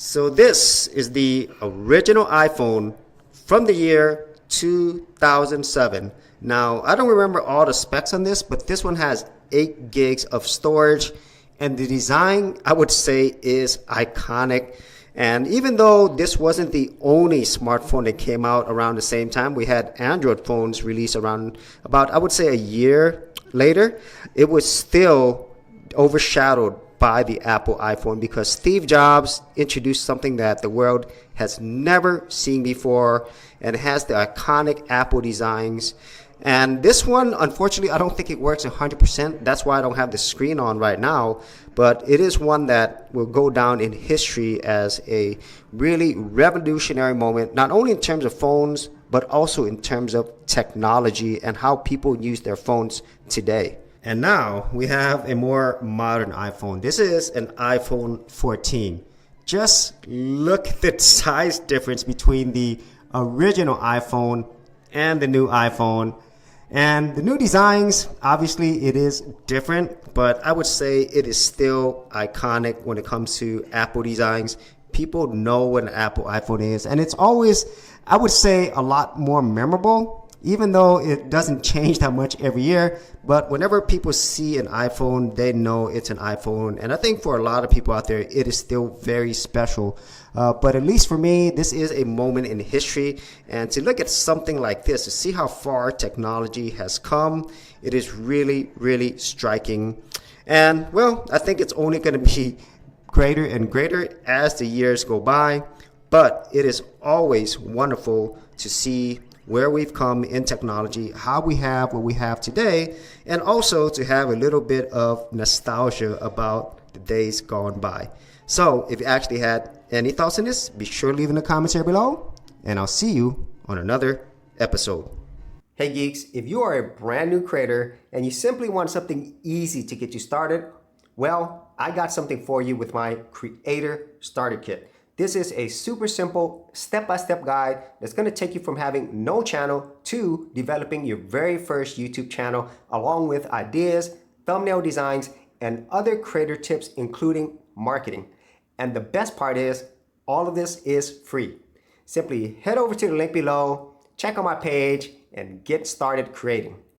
So this is the original iPhone from the year 2007. Now, I don't remember all the specs on this, but this one has 8 gigs of storage, and the design, I would say, is iconic. And even though this wasn't the only smartphone that came out around the same time, we had Android phones released around about, I would say, a year later, it was still overshadowed by the Apple iPhone because Steve Jobs introduced something that the world has never seen before, and it has the iconic Apple designs. And this one, unfortunately, I don't think it works 100%. That's why I don't have the screen on right now. But it is one that will go down in history as a really revolutionary moment, not only in terms of phones, but also in terms of technology and how people use their phones today. And now we have a more modern iPhone. This is an iPhone 14. Just look at the size difference between the original iPhone and the new iPhone. And the new designs, obviously it is different, but I would say it is still iconic when it comes to Apple designs. People know what an Apple iPhone is, and it's always, I would say, a lot more memorable, even though it doesn't change that much every year. But whenever people see an iPhone, they know it's an iPhone. And I think for a lot of people out there, it is still very special. But at least for me, this is a moment in history. And to look at something like this, to see how far technology has come, it is really, really striking. And well, I think it's only going to be greater and greater as the years go by. But it is always wonderful to see where we've come in technology, how we have what we have today, and also to have a little bit of nostalgia about the days gone by. So if you actually had any thoughts on this, be sure to leave in the comments here below, and I'll see you on another episode. Hey geeks, if you are a brand new creator and you simply want something easy to get you started, well, I got something for you with my Creator Starter Kit. This is a super simple step-by-step guide that's going to take you from having no channel to developing your very first YouTube channel, along with ideas, thumbnail designs, and other creator tips, including marketing. And the best part is, all of this is free. Simply head over to the link below, check out my page, and get started creating.